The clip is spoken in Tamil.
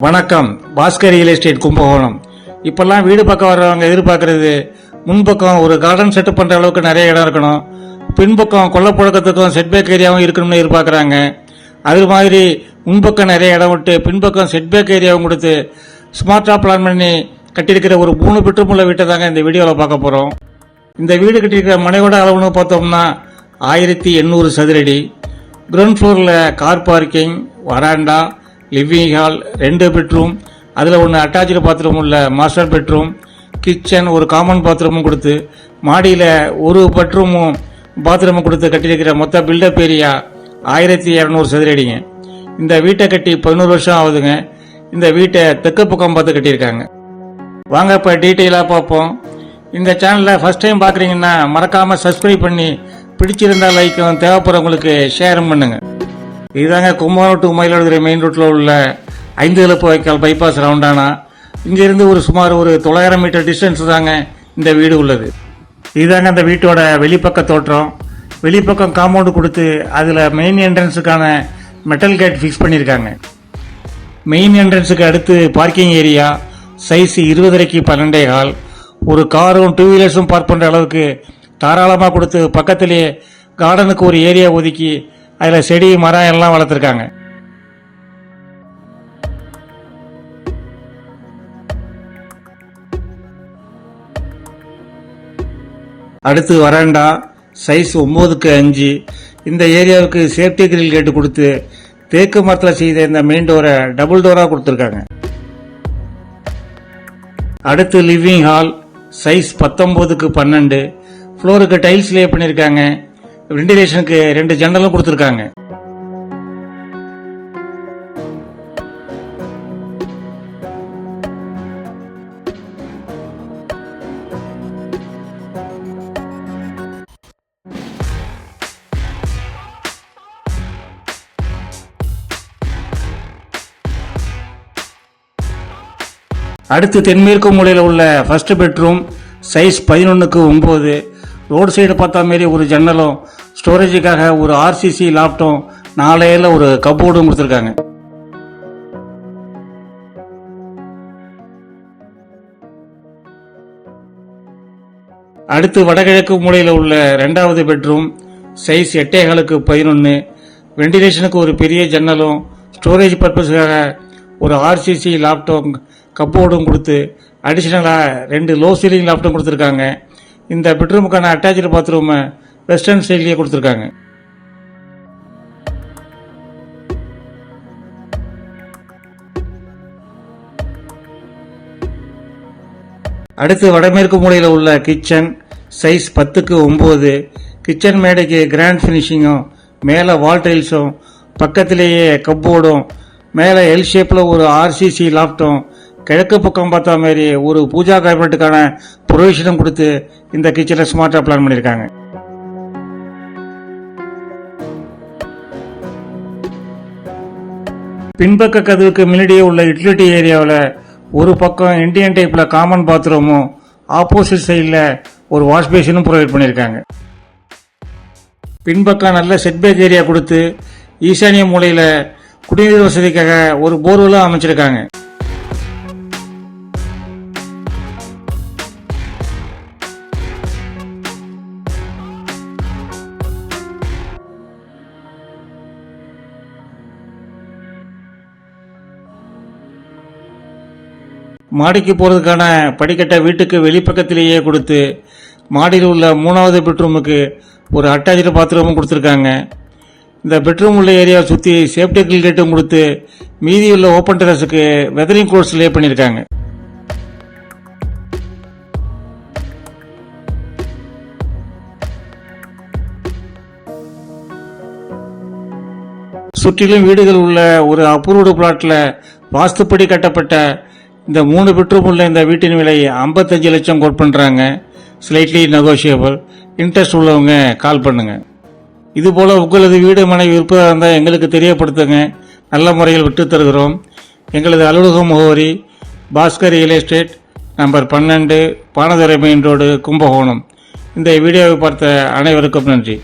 வணக்கம். Bhaskar real estate Kumbakonam. இப்பெல்லாம் வீடு பக்கம் வர்றவங்க எதிர்பார்க்கறது முன்பக்கம் ஒரு கார்டன் செட்டப் பண்ற அளவுக்கு நிறைய இடம் இருக்கணும், பின்பக்கம் கொல்லப்புழக்கத்துக்கும் செட்பேக் ஏரியாவும் இருக்கணும்னு எதிர்பார்க்கறாங்க. அது மாதிரி முன்பக்கம் நிறைய இடம் விட்டு பின்பக்கம் செட்பேக் ஏரியாவும் கொடுத்து ஸ்மார்ட்டா பிளான் பண்ணி கட்டியிருக்கிற ஒரு 3 பெட்ரூம் உள்ள வீட்டை தாங்க இந்த வீடியோவில் பார்க்க போறோம். இந்த வீடு கட்டியிருக்கிற மனையோட அளவுன்னு பார்த்தோம்னா 1800 சதுரடி. கிரவுண்ட் ஃப்ளோரில் car parking, veranda, living hall, 2 bedroom, அதில் ஒன்று அட்டாச்சு பாத்ரூம் உள்ள மாஸ்டர் பெட்ரூம், கிச்சன், ஒரு காமன் பாத்ரூமும் கொடுத்து மாடியில் ஒரு பெட்ரூமும் பாத்ரூமும் கொடுத்து கட்டியிருக்கிற மொத்த பில்டப் ஏரியா 1200 சதுரடிங்க. இந்த வீட்டை கட்டி 11 வருஷம் ஆகுதுங்க. இந்த வீட்டை தெற்கு பக்கம் பார்த்து கட்டியிருக்காங்க. வாங்க இப்போ டீட்டெயிலாக பார்ப்போம். இந்த சேனலில் ஃபர்ஸ்ட் டைம் பார்க்குறீங்கன்னா மறக்காமல் சப்ஸ்கிரைப் பண்ணி பிடிச்சிருந்தா லைக்கும், தேவைப்படுறவங்களுக்கு ஷேரும் பண்ணுங்க. இதுதாங்க கும்பகோணம் டு மயிலாடுதுறை மெயின் ரோட்டில் உள்ள 5 இலப்பு வாய்க்கால் பைபாஸ் ரவுண்டானா. இங்கிருந்து சுமார் ஒரு 900 மீட்டர் டிஸ்டன்ஸ் தாங்க இந்த வீடு உள்ளது. இதுதாங்க அந்த வீட்டோட வெளிப்பக்க தோற்றம். வெளிப்பக்கம் காம்பவுண்டு கொடுத்து அதில் மெயின் என்ட்ரன்ஸுக்கான மெட்டல் கேட் ஃபிக்ஸ் பண்ணியிருக்காங்க. மெயின் என்ட்ரன்ஸுக்கு அடுத்து பார்க்கிங் ஏரியா சைஸ் 20 12 ஹால். ஒரு காரும் 2 வீலர்ஸும் பார்க் பண்ணுற அளவுக்கு தாராளமாக கொடுத்து பக்கத்திலேயே கார்டனுக்கு ஒரு ஏரியா ஒதுக்கி அதில் செடி மரம் எல்லாம் வளர்த்துருக்காங்க. அடுத்து வராண்டா சைஸ் 9x5. இந்த ஏரியாவுக்கு சேஃப்டி கிரில் கேட்டு கொடுத்து தேக்கு மரத்தில் செய்த இந்த மெயின் டோரை டபுள் டோராக கொடுத்துருக்காங்க. அடுத்து லிவிங் ஹால் சைஸ் 19x12. ஃப்ளோருக்கு டைல்ஸ் லே பண்ணியிருக்காங்க. வெண்டிலேஷனுக்கு 2 ஜன்னலும் கொடுத்துருக்காங்க. அடுத்து தென்மேற்கு மூலையில் உள்ள first bedroom size 11x9. Road side பார்த்தா மாரி ஒரு ஜன்னலும், ஸ்டோரேஜுக்காக ஒரு RCC லாப்டும், 4 ஏரில் ஒரு கப்போர்டும் கொடுத்துருக்காங்க. அடுத்து வடகிழக்கு மூலையில் உள்ள 2வது பெட்ரூம் சைஸ் 8x11. வெண்டிலேஷனுக்கு ஒரு பெரிய ஜன்னலும், ஸ்டோரேஜ் பர்பஸுக்காக ஒரு RCC லாப்டும் கப்போர்டும் கொடுத்து அடிஷனலாக 2 லோ சீலிங் லாப்டும் கொடுத்துருக்காங்க. இந்த பெட்ரூமுக்கான அட்டாச்சு பாத்ரூம் வெஸ்டர்ன் ஸ்டைல்லேயே கொடுத்துருக்காங்க. அடுத்து வடமேற்கு மூலையில் உள்ள கிச்சன் சைஸ் 10x9. கிச்சன் மேடைக்கு கிராண்ட் ஃபினிஷிங்கும், மேலே வால் டைல்ஸும், பக்கத்திலேயே கப்போர்டும், மேலே எல் ஷேப்பில் ஒரு RCC லாப்டும், கிழக்கு பக்கம் பார்த்தா மாதிரி ஒரு பூஜா கேபினட்டுக்கான ப்ரொவிஷனும் கொடுத்து இந்த கிச்சனை ஸ்மார்ட்டாக பிளான் பண்ணியிருக்காங்க. பின்பக்க கதவுக்கு முன்னாடியே உள்ள யூட்டிலிட்டி ஏரியாவில் ஒரு பக்கம் இந்தியன் டைப்பில் காமன் பாத்ரூமும், ஆப்போசிட் சைடில் ஒரு வாஷ் பேசினும் ப்ரொவைட் பண்ணியிருக்காங்க. பின்பக்கம் நல்ல செட்பேக் ஏரியா கொடுத்து ஈசானிய மூலையில் குடிநீர் வசதிக்காக ஒரு போர்வெல்லாம் அமைச்சிருக்காங்க. மாடிக்கு போகிறதுக்கான படிக்கட்டை வீட்டுக்கு வெளிப்பக்கத்திலேயே கொடுத்து மாடியில் உள்ள 3வது பெட்ரூமுக்கு ஒரு அட்டாச்சு பாத்ரூமும் கொடுத்துருக்காங்க. இந்த பெட்ரூம் உள்ள ஏரியாவை சுற்றி சேஃப்டி கிரில் கேட்டும் கொடுத்து மீதி உள்ள ஓப்பன் டெரஸுக்கு வெதரிங் கோர்ஸ் லே பண்ணியிருக்காங்க. சுற்றிலும் வீடுகள் உள்ள ஒரு அப்ரூவ்டு பிளாட்டில் வாஸ்துப்படி கட்டப்பட்ட இந்த 3 பெட்ரூம் உள்ள இந்த வீட்டின் விலை 55 லட்சம் கோட் பண்ணுறாங்க. Slightly negotiable. இன்ட்ரெஸ்ட் உள்ளவங்க கால் பண்ணுங்க. இதுபோல் உங்களது வீடு மனை விற்பதாக இருந்தால் எங்களுக்கு தெரியப்படுத்துங்க. நல்ல முறையில் விட்டு தருகிறோம். எங்களது அலுவலக முகவரி Bhaskar real estate, number 12, Banadurai main road, Kumbakonam. இந்த வீடியோவை பார்த்த அனைவருக்கும் நன்றி.